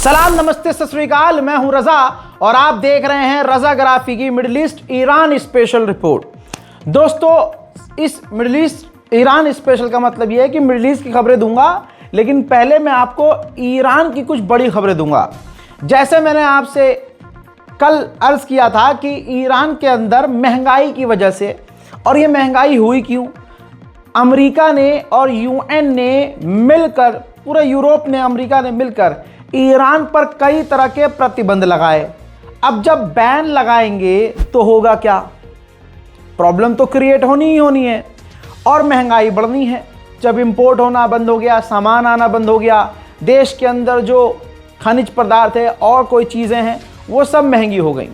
सलाम, नमस्ते, सत श्री अकाल। मैं हूं रजा और आप देख रहे हैं रजाग्राफी की middle east Iran special report. दोस्तों, इस मिडिल ईस्ट ईरान स्पेशल का मतलब यह है कि मिडिल ईस्ट की खबरें दूंगा, लेकिन पहले मैं आपको ईरान की कुछ बड़ी खबरें दूंगा। जैसे मैंने आपसे कल अर्ज किया था कि ईरान के अंदर महंगाई की वजह से, और ये महंगाई हुई क्यों, अमेरिका ने और यूएन ने मिलकर, पूरे यूरोप ने, अमेरिका ने मिलकर ईरान पर कई तरह के प्रतिबंध लगाए। अब जब बैन लगाएंगे तो होगा क्या? प्रॉब्लम तो क्रिएट होनी ही होनी है और महंगाई बढ़नी है। जब इंपोर्ट होना बंद हो गया, सामान आना बंद हो गया, देश के अंदर जो खनिज पदार्थ है और कोई चीज़ें हैं वो सब महंगी हो गई।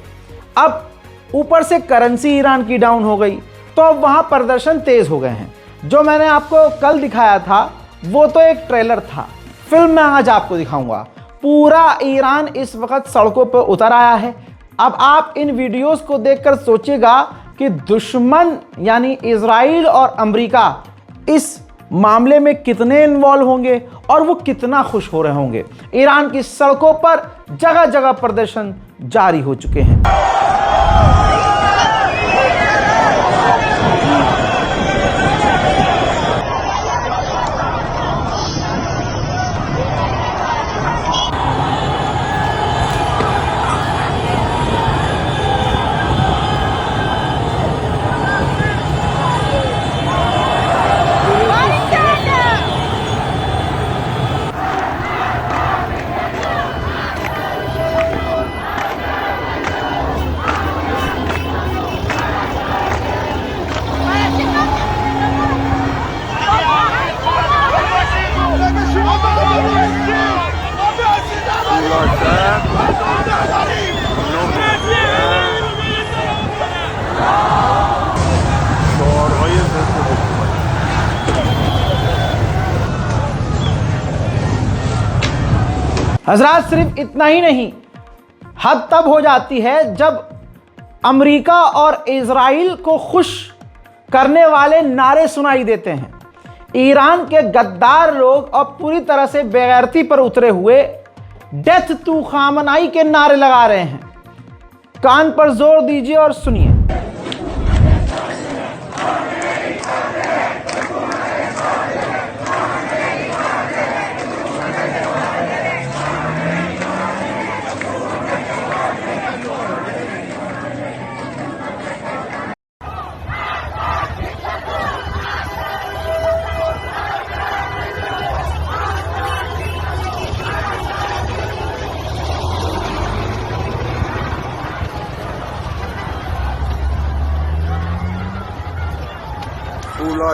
अब ऊपर से करेंसी ईरान की डाउन हो गई, तो अब वहाँ प्रदर्शन तेज़ हो गए हैं। जो मैंने आपको कल दिखाया था वो तो एक ट्रेलर था, फिल्म में आज आपको दिखाऊंगा। पूरा ईरान इस वक्त सड़कों पर उतर आया है। अब आप इन वीडियोस को देखकर सोचिएगा कि दुश्मन यानी इजराइल और अमेरिका इस मामले में कितने इन्वॉल्व होंगे और वो कितना खुश हो रहे होंगे। ईरान की सड़कों पर जगह जगह प्रदर्शन जारी हो चुके हैं। हजरात, सिर्फ इतना ही नहीं, हद तब हो जाती है जब अमेरिका और इजराइल को खुश करने वाले नारे सुनाई देते हैं। ईरान के गद्दार लोग अब पूरी तरह से बेगैरती पर उतरे हुए डेथ टू खामनाई के नारे लगा रहे हैं। कान पर जोर दीजिए और सुनिए।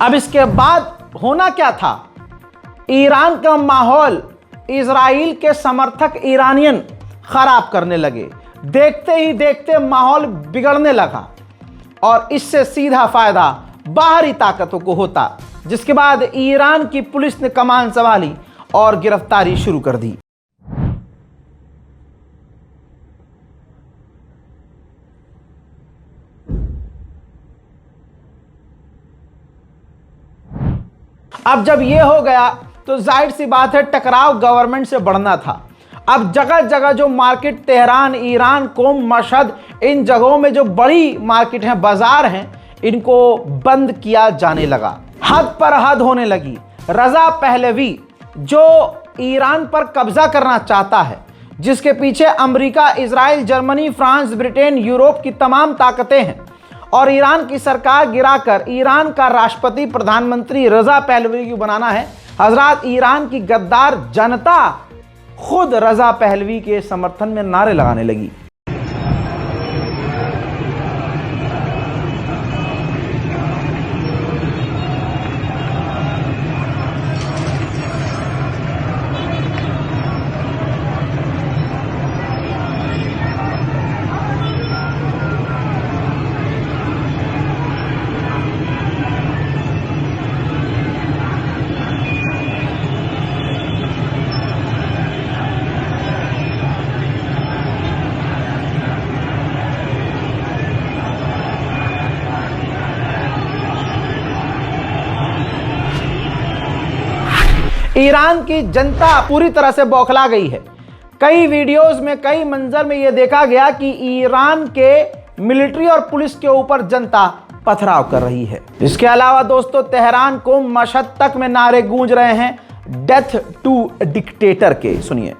अब इसके बाद होना क्या था? ईरान का माहौल इजराइल के समर्थक ईरानियन खराब करने लगे। देखते ही देखते माहौल बिगड़ने लगा और इससे सीधा फायदा बाहरी ताकतों को होता, जिसके बाद ईरान की पुलिस ने कमान संभाली और गिरफ्तारी शुरू कर दी। अब जब यह हो गया तो जाहिर सी बात है टकराव गवर्नमेंट से बढ़ना था। अब जगह जगह जो मार्केट, तेहरान, ईरान, कोम, मशहद, इन जगहों में जो बड़ी मार्केट हैं, बाजार हैं, इनको बंद किया जाने लगा। हद पर हद होने लगी। रजा पहलवी जो ईरान पर कब्जा करना चाहता है, जिसके पीछे America, Israel, Germany, France, Britain, Europe की तमाम ताकतें हैं, और ईरान की सरकार गिराकर ईरान का राष्ट्रपति, प्रधानमंत्री रजा पहलवी को बनाना है। हजरात, ईरान की गद्दार जनता खुद रजा पहलवी के समर्थन में नारे लगाने लगी। ईरान की जनता पूरी तरह से बौखला गई है। कई वीडियोस में, कई मंजर में यह देखा गया कि ईरान के मिलिट्री और पुलिस के ऊपर जनता पथराव कर रही है। इसके अलावा दोस्तों, तेहरान को मशहद तक में नारे गूंज रहे हैं डेथ टू डिक्टेटर के। सुनिए।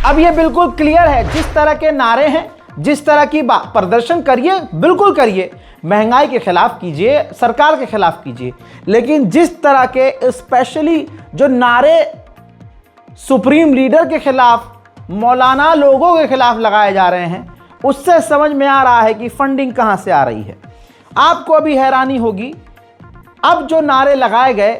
अब ये बिल्कुल क्लियर है, जिस तरह के नारे हैं, जिस तरह की प्रदर्शन करिए, बिल्कुल करिए, महंगाई के खिलाफ कीजिए, सरकार के खिलाफ कीजिए, लेकिन जिस तरह के स्पेशली जो नारे सुप्रीम लीडर के खिलाफ, मौलाना लोगों के खिलाफ लगाए जा रहे हैं, उससे समझ में आ रहा है कि फंडिंग कहां से आ रही है। आपको अभी हैरानी होगी, अब जो नारे लगाए गए,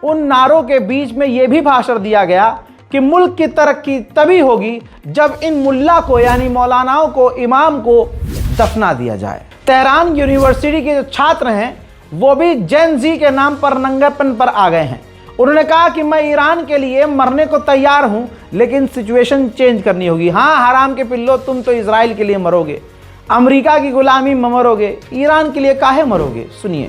उन नारों के बीच में यह भी भाषण दिया गया कि मुल्क की तरक्की तभी होगी जब इन मुल्ला को, यानी मौलानाओं को, इमाम को दफना दिया जाए। तेहरान यूनिवर्सिटी के जो छात्र हैं वो भी जेन जी के नाम पर नंगेपन पर आ गए हैं। उन्होंने कहा कि मैं ईरान के लिए मरने को तैयार हूं, लेकिन सिचुएशन चेंज करनी होगी। हाँ, हराम के पिल्लो, तुम तो इजराइल के लिए मरोगे, अमेरिका की गुलामी में मरोगे, ईरान के लिए काहे मरोगे? सुनिए।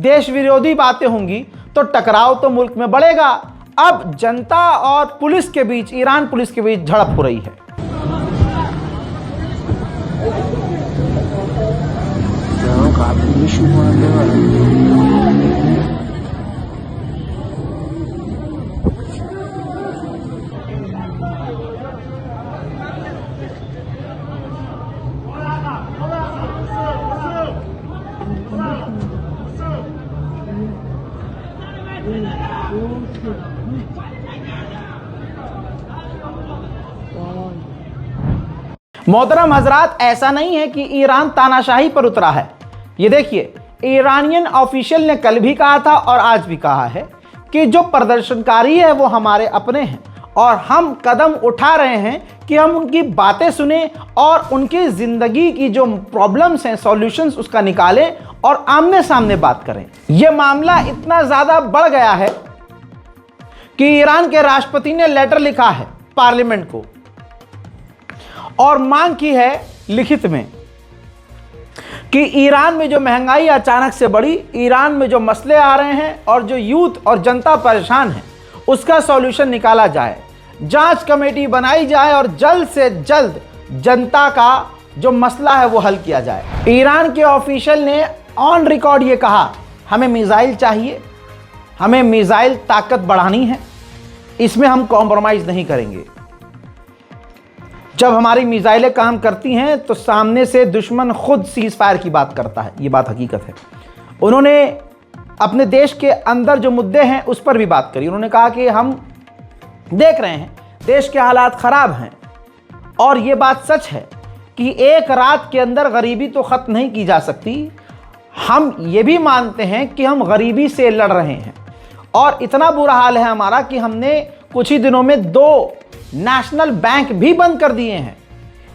देश विरोधी बातें होंगी, तो टकराव तो मुल्क में बढ़ेगा। अब जनता और पुलिस के बीच, ईरान पुलिस के बीच झड़प हो रही है। मोहतरम हजरात, ऐसा नहीं है कि ईरान तानाशाही पर उतरा है। ये देखिए, ईरानियन ऑफिशियल ने कल भी कहा था और आज भी कहा है कि जो प्रदर्शनकारी है वो हमारे अपने हैं और हम कदम उठा रहे हैं कि हम उनकी बातें सुने और उनकी ज़िंदगी की जो प्रॉब्लम्स हैं, सॉल्यूशंस उसका निकालें और आमने सामने बात करें। यह मामला इतना ज़्यादा बढ़ गया है कि ईरान के राष्ट्रपति ने लेटर लिखा है पार्लियामेंट को और मांग की है लिखित में कि ईरान में जो महंगाई अचानक से बढ़ी, ईरान में जो मसले आ रहे हैं और जो यूथ और जनता परेशान है, उसका सॉल्यूशन निकाला जाए, जांच कमेटी बनाई जाए और जल्द से जल्द जनता का जो मसला है वो हल किया जाए। ईरान के ऑफिशियल ने ऑन रिकॉर्ड ये कहा, हमें मिसाइल चाहिए, हमें मिसाइल ताकत बढ़ानी है, इसमें हम कॉम्प्रोमाइज़ नहीं करेंगे। जब हमारी मिसाइलें काम करती हैं तो सामने से दुश्मन खुद सीज फायर की बात करता है, ये बात हकीकत है। उन्होंने अपने देश के अंदर जो मुद्दे हैं उस पर भी बात करी। उन्होंने कहा कि हम देख रहे हैं देश के हालात ख़राब हैं और ये बात सच है कि एक रात के अंदर गरीबी तो ख़त्म नहीं की जा सकती। हम ये भी मानते हैं कि हम गरीबी से लड़ रहे हैं और इतना बुरा हाल है हमारा कि हमने कुछ ही दिनों में 2 नेशनल बैंक भी बंद कर दिए हैं,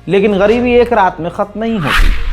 लेकिन गरीबी एक रात में खत्म नहीं होती।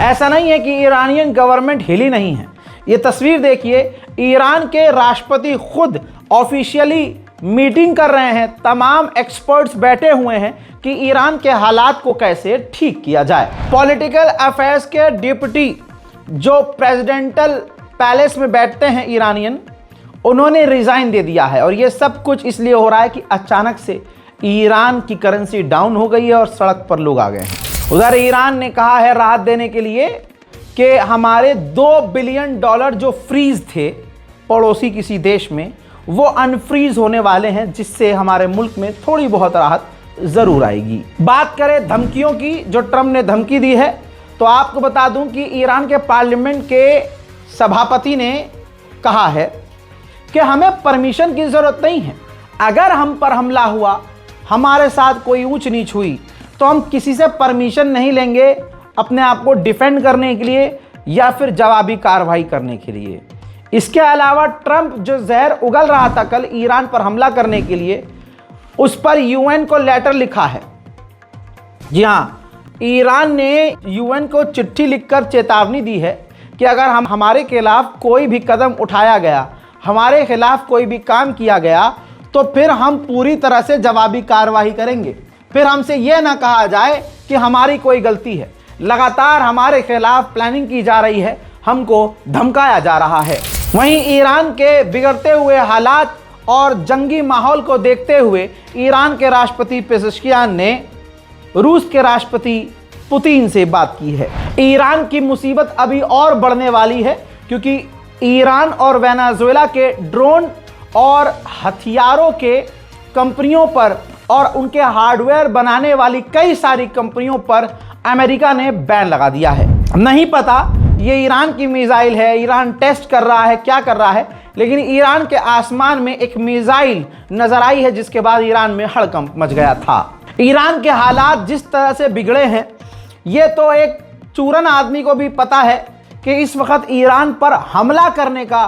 ऐसा नहीं है कि ईरानियन गवर्नमेंट हिली नहीं है। ये तस्वीर देखिए, ईरान के राष्ट्रपति खुद ऑफिशियली मीटिंग कर रहे हैं, तमाम एक्सपर्ट्स बैठे हुए हैं कि ईरान के हालात को कैसे ठीक किया जाए। पॉलिटिकल अफेयर्स के डिप्टी जो प्रेसिडेंटल पैलेस में बैठते हैं ईरानियन, उन्होंने रिज़ाइन दे दिया है और ये सब कुछ इसलिए हो रहा है कि अचानक से ईरान की करेंसी डाउन हो गई है और सड़क पर लोग आ गए हैं। उधर ईरान ने कहा है राहत देने के लिए कि हमारे $2 बिलियन जो फ्रीज थे पड़ोसी किसी देश में, वो अनफ्रीज होने वाले हैं, जिससे हमारे मुल्क में थोड़ी बहुत राहत ज़रूर आएगी। बात करें धमकियों की, जो ट्रंप ने धमकी दी है, तो आपको बता दूं कि ईरान के पार्लियामेंट के सभापति ने कहा है कि हमें परमिशन की ज़रूरत नहीं है। अगर हम पर हमला हुआ, हमारे साथ कोई ऊंच नीच हुई, तो हम किसी से परमिशन नहीं लेंगे अपने आप को डिफेंड करने के लिए या फिर जवाबी कार्रवाई करने के लिए। इसके अलावा ट्रंप जो जहर उगल रहा था कल ईरान पर हमला करने के लिए, उस पर यूएन को लेटर लिखा है। जी हाँ, ईरान ने यूएन को चिट्ठी लिखकर चेतावनी दी है कि अगर हमारे खिलाफ कोई भी कदम उठाया गया, हमारे खिलाफ कोई भी काम किया गया, तो फिर हम पूरी तरह से जवाबी कार्रवाई करेंगे। फिर हमसे यह ना कहा जाए कि हमारी कोई गलती है। लगातार हमारे खिलाफ प्लानिंग की जा रही है, हमको धमकाया जा रहा है। वहीं ईरान के बिगड़ते हुए हालात और जंगी माहौल को देखते हुए ईरान के राष्ट्रपति पेज़ेश्कियान ने रूस के राष्ट्रपति पुतिन से बात की है। ईरान की मुसीबत अभी और बढ़ने वाली है, क्योंकि ईरान और वेनेजुएला के ड्रोन और हथियारों के कंपनियों पर और उनके हार्डवेयर बनाने वाली कई सारी कंपनियों पर अमेरिका ने बैन लगा दिया है। नहीं पता ये ईरान की मिसाइल है, ईरान टेस्ट कर रहा है, क्या कर रहा है, लेकिन ईरान के आसमान में एक मिसाइल नजर आई है, जिसके बाद ईरान में हड़कंप मच गया था। ईरान के हालात जिस तरह से बिगड़े हैं, ये तो एक चूरन आदमी को भी पता है कि इस वक्त ईरान पर हमला करने का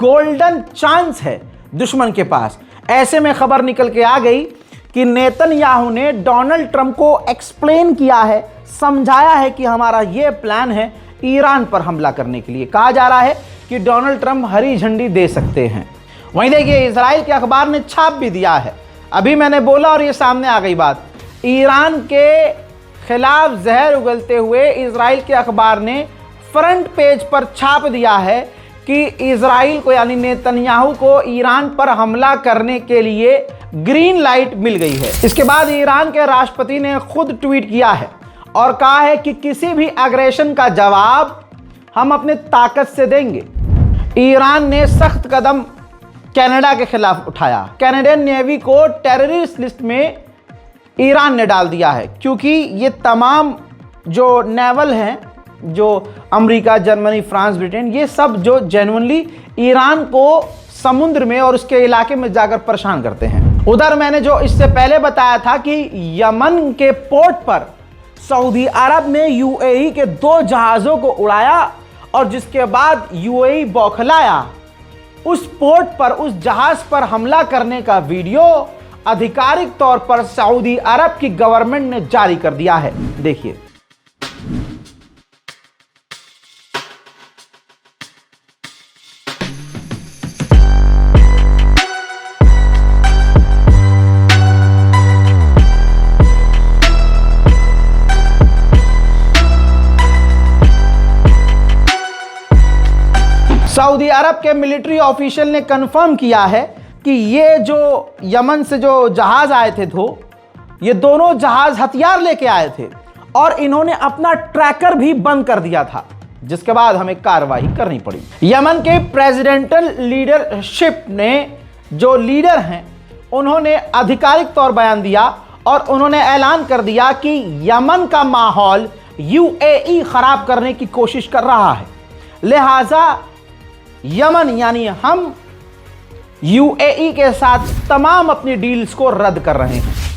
गोल्डन चांस है दुश्मन के पास। ऐसे में खबर निकल के आ गई कि नेतन्याहू ने डोनाल्ड ट्रंप को एक्सप्लेन किया है, समझाया है कि हमारा ये प्लान है ईरान पर हमला करने के लिए। कहा जा रहा है कि डोनाल्ड ट्रंप हरी झंडी दे सकते हैं। वहीं देखिए, इजराइल के अखबार ने छाप भी दिया है। अभी मैंने बोला और ये सामने आ गई बात। ईरान के खिलाफ जहर उगलते हुए इजराइल के अखबार ने फ्रंट पेज पर छाप दिया है कि इजराइल को यानी नेतन्याहू को ईरान पर हमला करने के लिए ग्रीन लाइट मिल गई है। इसके बाद ईरान के राष्ट्रपति ने खुद ट्वीट किया है और कहा है कि किसी भी एग्रेशन का जवाब हम अपने ताकत से देंगे। ईरान ने सख्त कदम कनाडा के खिलाफ उठाया। कैनेडियन नेवी को टेररिस्ट लिस्ट में ईरान ने डाल दिया है, क्योंकि ये तमाम जो नेवल हैं, जो अमेरिका, जर्मनी, फ्रांस, ब्रिटेन, ये सब जो जेन्युइनली ईरान को समुद्र में और उसके इलाके में जाकर परेशान करते हैं। उधर मैंने जो इससे पहले बताया था कि यमन के पोर्ट पर सऊदी अरब ने यूएई के 2 जहाज़ों को उड़ाया और जिसके बाद यूएई बौखलाया। उस पोर्ट पर, उस जहाज़ पर हमला करने का वीडियो आधिकारिक तौर पर सऊदी अरब की गवर्नमेंट ने जारी कर दिया है। देखिए, सऊदी अरब के मिलिट्री ऑफिशियल ने कंफर्म किया है कि ये जो यमन से जो जहाज आए थे, ये दोनों जहाज हथियार लेके आए थे और इन्होंने अपना ट्रैकर भी बंद कर दिया था, जिसके बाद हमें कार्रवाई करनी पड़ी। यमन के प्रेसिडेंटल लीडरशिप ने, जो लीडर हैं, उन्होंने आधिकारिक तौर बयान दिया और उन्होंने ऐलान कर दिया कि यमन का माहौल यूएई खराब करने की कोशिश कर रहा है, लिहाजा यमन यानी हम यूएई के साथ तमाम अपनी डील्स को रद्द कर रहे हैं।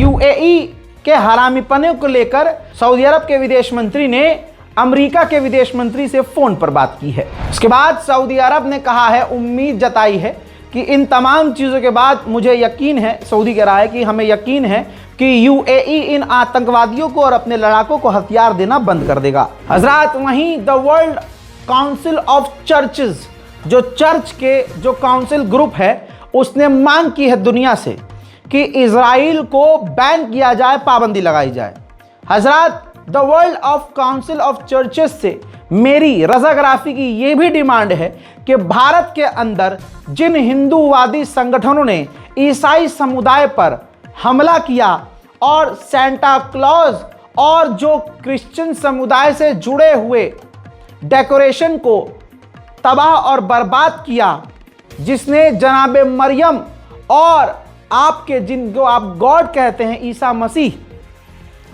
यूएई के हरामीपने को लेकर सऊदी अरब के विदेश मंत्री ने अमेरिका के विदेश मंत्री से फोन पर बात की है। उसके बाद सऊदी अरब ने कहा है, उम्मीद जताई है कि इन तमाम चीज़ों के बाद मुझे यकीन है, सऊदी कह रहा है कि हमें यकीन है कि यूएई इन आतंकवादियों को और अपने लड़ाकों को हथियार देना बंद कर देगा। हजरात, वहीं the world council of churches, जो चर्च के जो काउंसिल ग्रुप है, उसने मांग की है दुनिया से कि इजराइल को बैन किया जाए, पाबंदी लगाई जाए। हजरात, the world of council of churches से मेरी रज़ाग्राफी की यह भी डिमांड है कि भारत के अंदर जिन हिंदूवादी संगठनों ने ईसाई समुदाय पर हमला किया और सेंटा क्लॉज और जो क्रिश्चियन समुदाय से जुड़े हुए डेकोरेशन को तबाह और बर्बाद किया, जिसने जनाबे मरियम और आपके जिनको आप गॉड कहते हैं ईसा मसीह,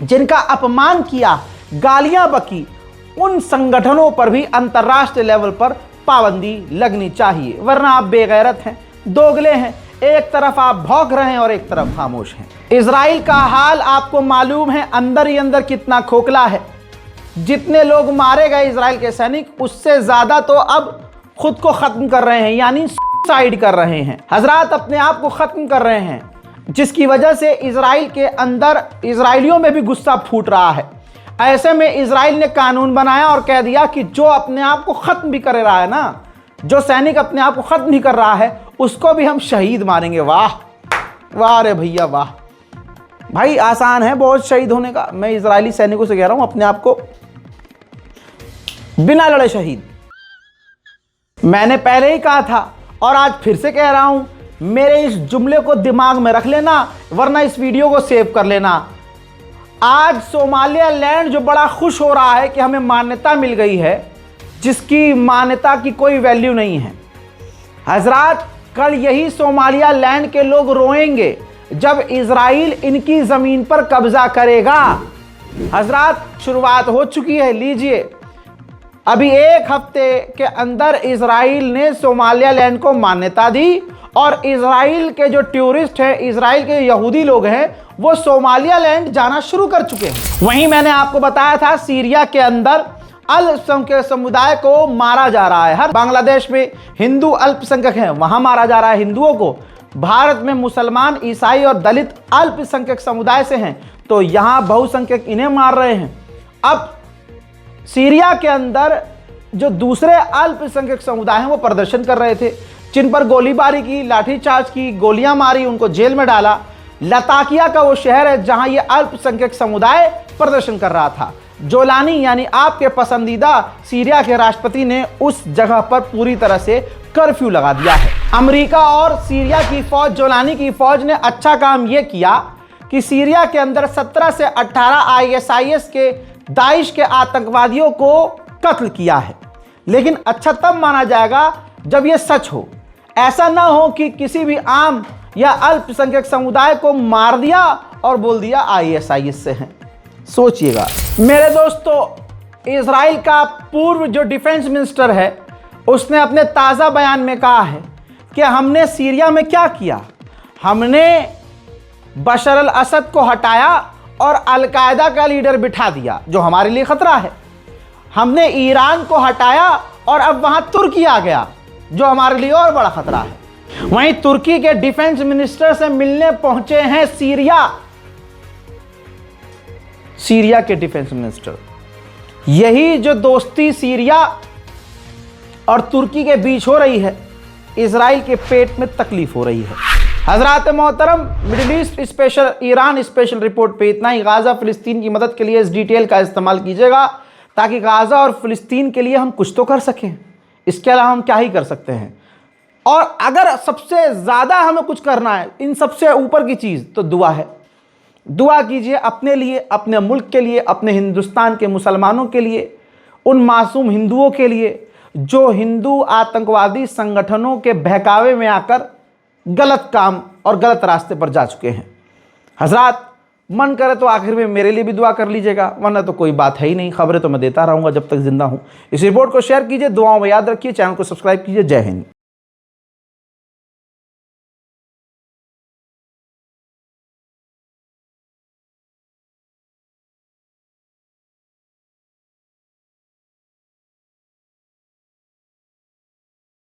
जिनका अपमान किया, गालियां बकी, उन संगठनों पर भी अंतर्राष्ट्रीय लेवल पर पाबंदी लगनी चाहिए, वरना आप बेगैरत हैं, दोगले हैं। एक तरफ आप भौंक रहे हैं और एक तरफ खामोश हैं। इजराइल का हाल आपको मालूम है अंदर ही अंदर कितना खोखला है। जितने लोग मारे गए इजराइल के सैनिक, उससे ज्यादा तो अब खुद को खत्म कर रहे हैं, यानी सुसाइड कर रहे हैं। हजरात, अपने आप को खत्म कर रहे हैं, जिसकी वजह से इजराइल के अंदर इजराइलियों में भी गुस्सा फूट रहा है। ऐसे में इजराइल ने कानून बनाया और कह दिया कि जो अपने आप को खत्म भी कर रहा है ना, जो सैनिक अपने आप को खत्म भी कर रहा है, उसको भी हम शहीद मारेंगे। वाह वाह रे भैया वाह। भाई आसान है बहुत शहीद होने का। मैं इजरायली सैनिकों से कह रहा हूं, अपने आप को बिना लड़े शहीद। मैंने पहले ही कहा था और आज फिर से कह रहा हूं, मेरे इस जुमले को दिमाग में रख लेना, वरना इस वीडियो को सेव कर लेना। आज सोमालिया लैंड जो बड़ा खुश हो रहा है कि हमें मान्यता मिल गई है, जिसकी मान्यता की कोई वैल्यू नहीं है। हजरात, कल यही सोमालिया लैंड के लोग रोएंगे जब इजराइल इनकी जमीन पर कब्जा करेगा। हजरात, शुरुआत हो चुकी है, लीजिए। अभी एक हफ्ते के अंदर इजराइल ने सोमालिया लैंड को मान्यता दी और इजराइल के जो टूरिस्ट हैं, इजराइल के यहूदी लोग हैं, वो सोमालिया लैंड जाना शुरू कर चुके हैं। वहीं मैंने आपको बताया था सीरिया के अंदर अल्पसंख्यक समुदाय को मारा जा रहा है। हर बांग्लादेश में हिंदू अल्पसंख्यक हैं, वहां मारा जा रहा है हिंदुओं को। भारत में मुसलमान, ईसाई और दलित अल्पसंख्यक समुदाय से हैं, तो यहां बहुसंख्यक इन्हें मार रहे हैं। अब सीरिया के अंदर जो दूसरे अल्पसंख्यक समुदाय हैं वो प्रदर्शन कर रहे थे, जिन पर गोलीबारी की, लाठीचार्ज की, गोलियां मारी, उनको जेल में डाला। लताकिया का वो शहर है जहां ये अल्पसंख्यक समुदाय प्रदर्शन कर रहा था। जोलानी यानी आपके पसंदीदा सीरिया के राष्ट्रपति ने उस जगह पर पूरी तरह से कर्फ्यू लगा दिया है। अमेरिका और सीरिया की फौज, जोलानी की फौज ने अच्छा काम यह किया कि सीरिया के अंदर 17 से 18 ISIS के दाइश के आतंकवादियों को कत्ल किया है। लेकिन अच्छा तब माना जाएगा जब यह सच हो। ऐसा ना हो कि किसी भी आम या अल्पसंख्यक समुदाय को मार दिया और बोल दिया ISIS से हैं। सोचिएगा मेरे दोस्तों, इजराइल का पूर्व जो डिफेंस मिनिस्टर है, उसने अपने ताज़ा बयान में कहा है कि हमने सीरिया में क्या किया। हमने बशर अल असद को हटाया और अलकायदा का लीडर बिठा दिया, जो हमारे लिए खतरा है। हमने ईरान को हटाया और अब वहां तुर्की आ गया, जो हमारे लिए और बड़ा खतरा है। वहीं तुर्की के डिफेंस मिनिस्टर से मिलने पहुंचे हैं सीरिया के डिफेंस मिनिस्टर। यही जो दोस्ती सीरिया और तुर्की के बीच हो रही है, इजराइल के पेट में तकलीफ हो रही है। हजरात मोहतरम, middle east special, Iran special report पे इतना ही। गाजा फिलिस्तीन की मदद के लिए इस डिटेल का इस्तेमाल कीजिएगा, ताकि गाजा और फिलिस्तीन के लिए हम कुछ तो कर सकें। इसके अलावा हम क्या ही कर सकते हैं। और अगर सबसे ज़्यादा हमें कुछ करना है, इन सबसे ऊपर की चीज़, तो दुआ है। दुआ कीजिए अपने लिए, अपने मुल्क के लिए, अपने हिंदुस्तान के मुसलमानों के लिए, उन मासूम हिंदुओं के लिए जो हिंदू आतंकवादी संगठनों के बहकावे में आकर गलत काम और गलत रास्ते पर जा चुके हैं। हजरात, मन करे तो आखिर में मेरे लिए भी दुआ कर लीजिएगा, वरना तो कोई बात है ही नहीं। खबरें तो मैं देता रहूँगा जब तक जिंदा हूँ। इस रिपोर्ट को शेयर कीजिए, दुआओं में याद रखिए, चैनल को सब्सक्राइब कीजिए। जय हिंद।